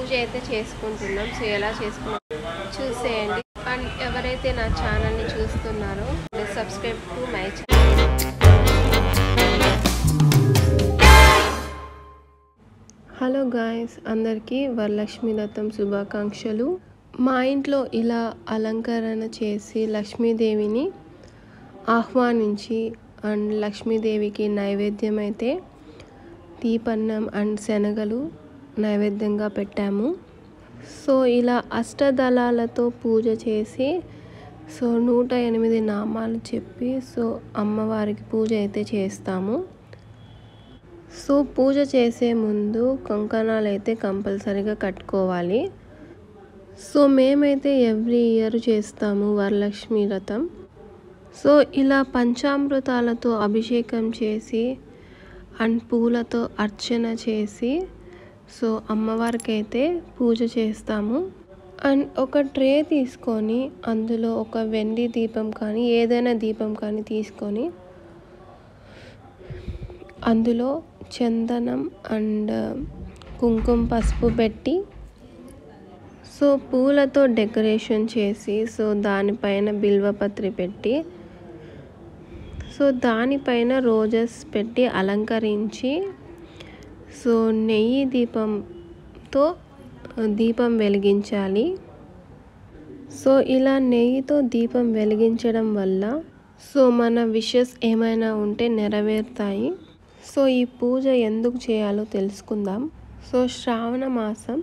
పూజ అయితే చేసుకుంటున్నాం. సో ఎలా చేసుకున్నాం చూసేయండి. అండ్ ఎవరైతే నా ఛానల్ని చూస్తున్నారో subscribe to my channel. Hello guys, అందరికీ వరలక్ష్మి వ్రతం శుభాకాంక్షలు. మా ఇంట్లో ఇలా అలంకరణ చేసి లక్ష్మీదేవిని ఆహ్వానించి అండ్ లక్ష్మీదేవికి నైవేద్యం అయితే దీపన్నం అండ్ శనగలు నైవేద్యంగా పెట్టాము. సో ఇలా అష్టదళాలతో పూజ చేసి 108 నామాలు చెప్పి అమ్మవారికి పూజ అయితే చేస్తాము. పూజ చేసే ముందు కంకణాలు అయితే కంపల్సరీగా కట్టుకోవాలి. మేమైతే ఎవ్రీ ఇయర్ చేస్తాము వరలక్ష్మి వ్రతం. ఇలా పంచామృతాలతో అభిషేకం చేసి అండ్ పూలతో అర్చన చేసి అమ్మవారికి అయితే పూజ చేస్తాము. అండ్ ఒక ట్రే తీసుకొని అందులో ఒక వెండి దీపం కానీ ఏదైనా దీపం కానీ తీసుకొని అందులో చందనం అండ్ కుంకుమ పసుపు పెట్టి పూలతో డెకరేషన్ చేసి దానిపైన బిల్వపత్రి పెట్టి దానిపైన రోజెస్ పెట్టి అలంకరించి నెయ్యి దీపంతో దీపం వెలిగించాలి. ఇలా నెయ్యితో దీపం వెలిగించడం వల్ల మన విషెస్ ఏమైనా ఉంటే నెరవేరుతాయి. ఈ పూజ ఎందుకు చేయాలో తెలుసుకుందాం. శ్రావణ మాసం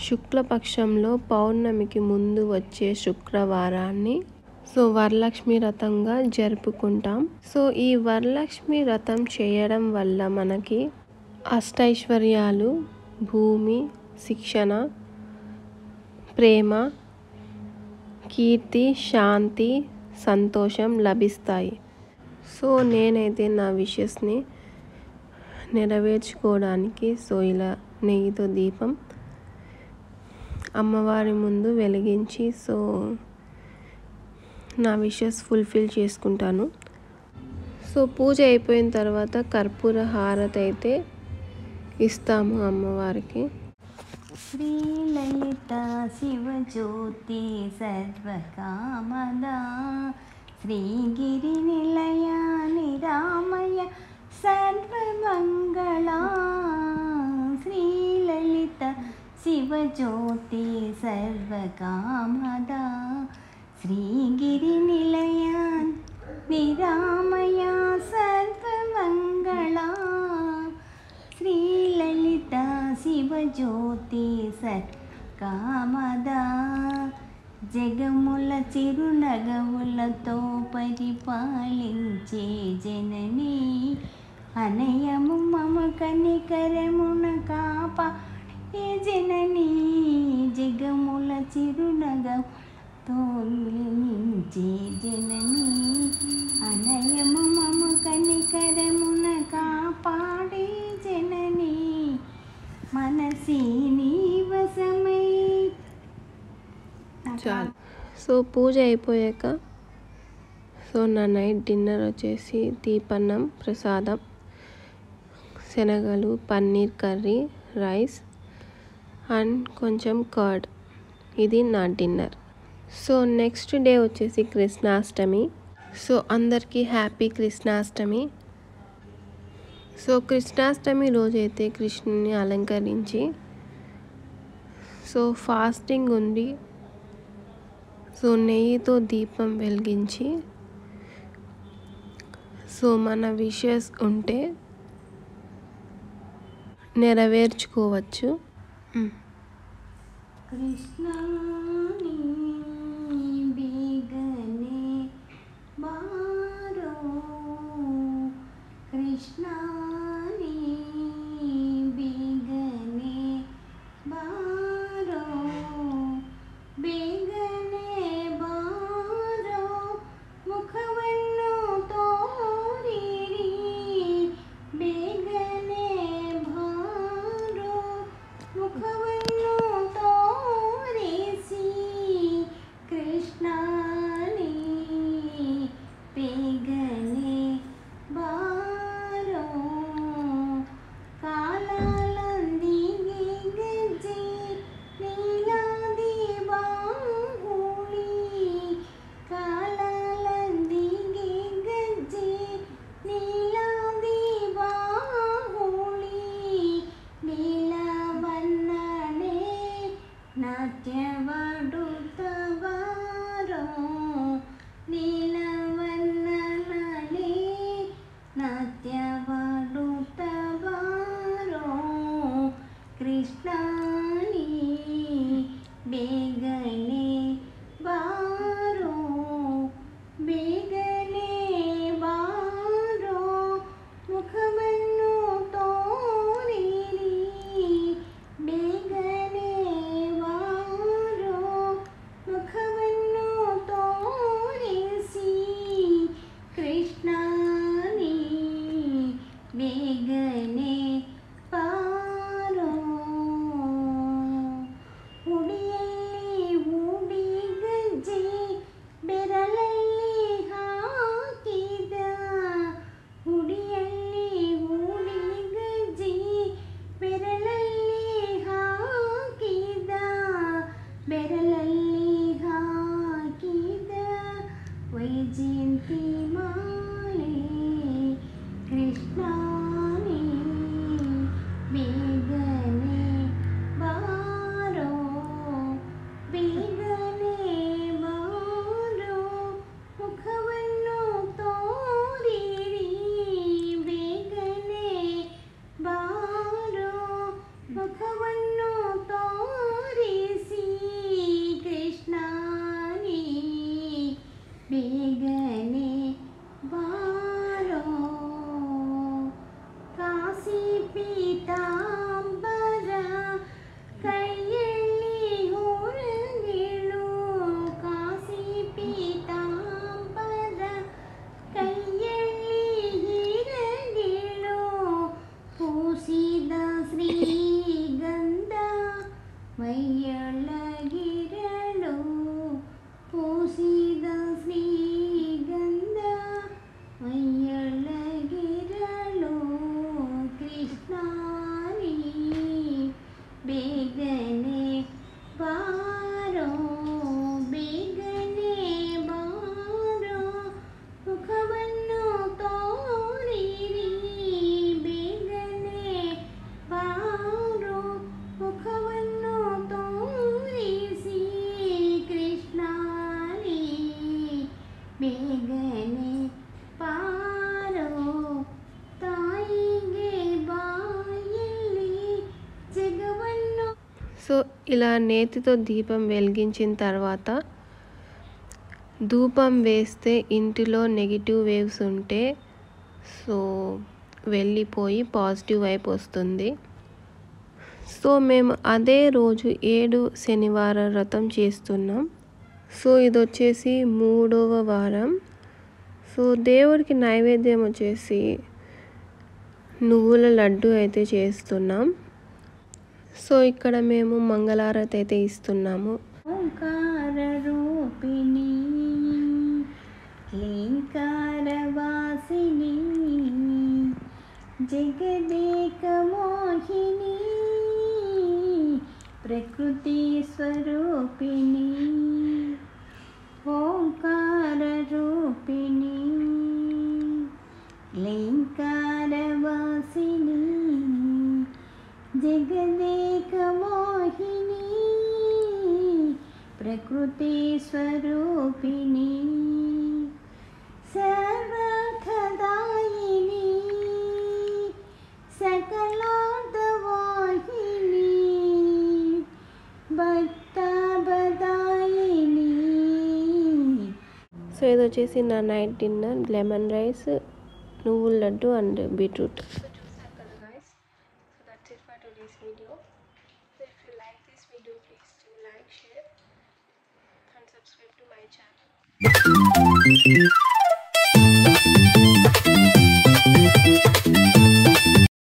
శుక్లపక్షంలో పౌర్ణమికి ముందు వచ్చే శుక్రవారాన్ని వరలక్ష్మి వ్రతంగా జరుపుకుంటాం. ఈ వరలక్ష్మి వ్రతం చేయడం వల్ల మనకి అష్టైశ్వర్యాలు, భూమి, శిక్షణ, ప్రేమ, కీర్తి, శాంతి, సంతోషం లభిస్తాయి. నేనైతే నా విషెస్ని నెరవేర్చుకోవడానికి ఇలా నెయ్యితో దీపం అమ్మవారి ముందు వెలిగించి నా విషెస్ ఫుల్ఫిల్ చేసుకుంటాను. పూజ అయిపోయిన తర్వాత కర్పూర హారతి అయితే ఇస్తాము అమ్మవారికి. శ్రీ లలిత శివజ్యోతి సర్వకామదా శ్రీగిరి నిలయ నిరామయ సర్వమంగళా శ్రీ లలిత శివజ్యోతి సర్వకామదా శ్రీగిరి నిలయ నిరామయ సర్వమంగళా శ్రీ లలిత శివజ్యోతి సర్వకామదా జగముల చిరునగవులతో పరిపాలించే జనని అనయము మమ కనికరమున కాపాడే జనని జగముల చిరునగవులతో మిలించే జనని అనయము మమ కనికరమున కాపాడే జనని మనసి నీవసమై. చాలు. పూజ అయిపోయాక నా నైట్ డిన్నర్ వచ్చేసి దీపన్నం, ప్రసాదం, శనగలు, పన్నీర్ కర్రీ, రైస్ అండ్ కొంచెం కర్డ్. ఇది నా డిన్నర్. నెక్స్ట్ డే వచ్చేసి కృష్ణాష్టమి. అందరికీ హ్యాపీ కృష్ణాష్టమి. కృష్ణాష్టమి రోజైతే కృష్ణుని అలంకరించి ఫాస్టింగ్ ఉండి నెయ్యితో దీపం వెలిగించి మన విషెస్ ఉంటే నెరవేర్చుకోవచ్చు. కృష్ణ బీగనే బారో కృష్ణ బీగనే బారో ಬೇಗನೆ ಬಾರೋ ಮುಖವನ್ನು ತೋರಿರಿ ಬೇಗನೆ ಬಾರೋ ಮುಖವನ್ನು ತೋರಿಸಿ ಕೃಷ್ಣನೇ ಬೇಗನೆ ಬಾರೋ ಕಾಲಲೊಂದಿಗೆ కృష్ణాని ಬೇಗನೆ ಬಾರೋ ಬೇಗನೆ ಬಾರೋ ಮುಖವನ್ನು ತೋರಿರಿ ಬೇಗನೆ ಬಾರೋ ಮುಖವನ್ನು ತೋರಿಸಿ ಕೃಷ್ಣಾನಿ ಬೇಗನೆ ಬಾರೋ ಉಡಿಯಲ್ಲಿ ಹೂಡಿ ಗಜ್ಜೆ ಬೆರಳಲ್ಲಿ ಹಾಕಿದ ಉಡಿಯಲ್ಲಿ ಹೂಡಿ ಗಜ್ಜೆ ಬೆರಳಲ್ಲಿ ಹಾಕಿದ ಬೆರಳಲ್ಲಿ ಹಾಕಿದ ವೈಜಯಂತಿ ಮಾಲೆ ಕೃಷ್ಣಾನಿ ಬೇಗನೆ ಬಾರೋ ಬೇಗನೆ ಬಾರೋ ಮುಖವನ್ನು ತೋರಿರಿ ಬೇಗನೆ ಬಾರೋ ಮುಖವನ್ನು ತೋರಿಸಿ ಕೃಷ್ಣಾನಿ ಬೇಗನೆ ಬಾರೋ ಕಾಶಿ ಪೀತಾಂಬರ ಕೈಯಲ್ಲಿ ಹೊರಗಿಳು ಕಾಶಿ ಪೀತಾಂಬರ ಕೈಯಲ್ಲಿ ಹಿರಗಿಳು ಪೂಸಿದ ಶ್ರೀಗಂಧ ಮೈಯೊಳಗಿರಳು ಪೂಸಿದ ಶ್ರೀಗಂಧ ಮೈಯೊಳಗಿರಳು ಕೃಷ್ಣಾನಿ ಬೇಗನೆ ಬಾರೋ ಬೇಗನೆ ಬಾರೋ ಮುಖವನ್ನು ತೋರಿರಿ ಬೇಗನೆ ಬಾರೋ ಮುಖವನ್ನು ತೋರಿಸಿ ಕೃಷ್ಣಾನಿ ಬೇಗನೆ ಬಾರೋ ತಾಯಿಗೆ బాయల్లి జగవన్ను సో ఇలా నేతితో దీపం వెలిగించిన తర్వాత ధూపం వేస్తే ఇంటిలో నెగిటివ్ వేవ్స్ ఉంటే సో వెళ్ళిపోయి పాజిటివ్ వైపు వస్తుంది. సో మేము అదే రోజు 7 శనివార వ్రతం చేస్తున్నాం. సో ఇది వచ్చేసి 3వ వారం. సో దేవుడికి నైవేద్యం వచ్చేసి నువ్వుల లడ్డు అయితే చేస్తున్నాం. సో ఇక్కడ మేము మంగళారతి అయితే ఇస్తున్నాము. ఓంకార రూపిణి క్లీంకార వాసిని జగదేక మోహిని ప్రకృతి స్వరూపిణి ఓంకార రూపిణి క్లీంకార వాసిని జగదేక మోహిని ప్రకృతి స్వరూపిణి సర్వర్థదాయిని సకలార్థవాహిని భక్తాభదాయిని. సో ఇది వచ్చేసి నా నైట్ డిన్నర్ లెమన్ రైస్, నువ్వుల laddu and beetroot. That's it for today's video. So if you like this video, please do like, share and subscribe to my channel.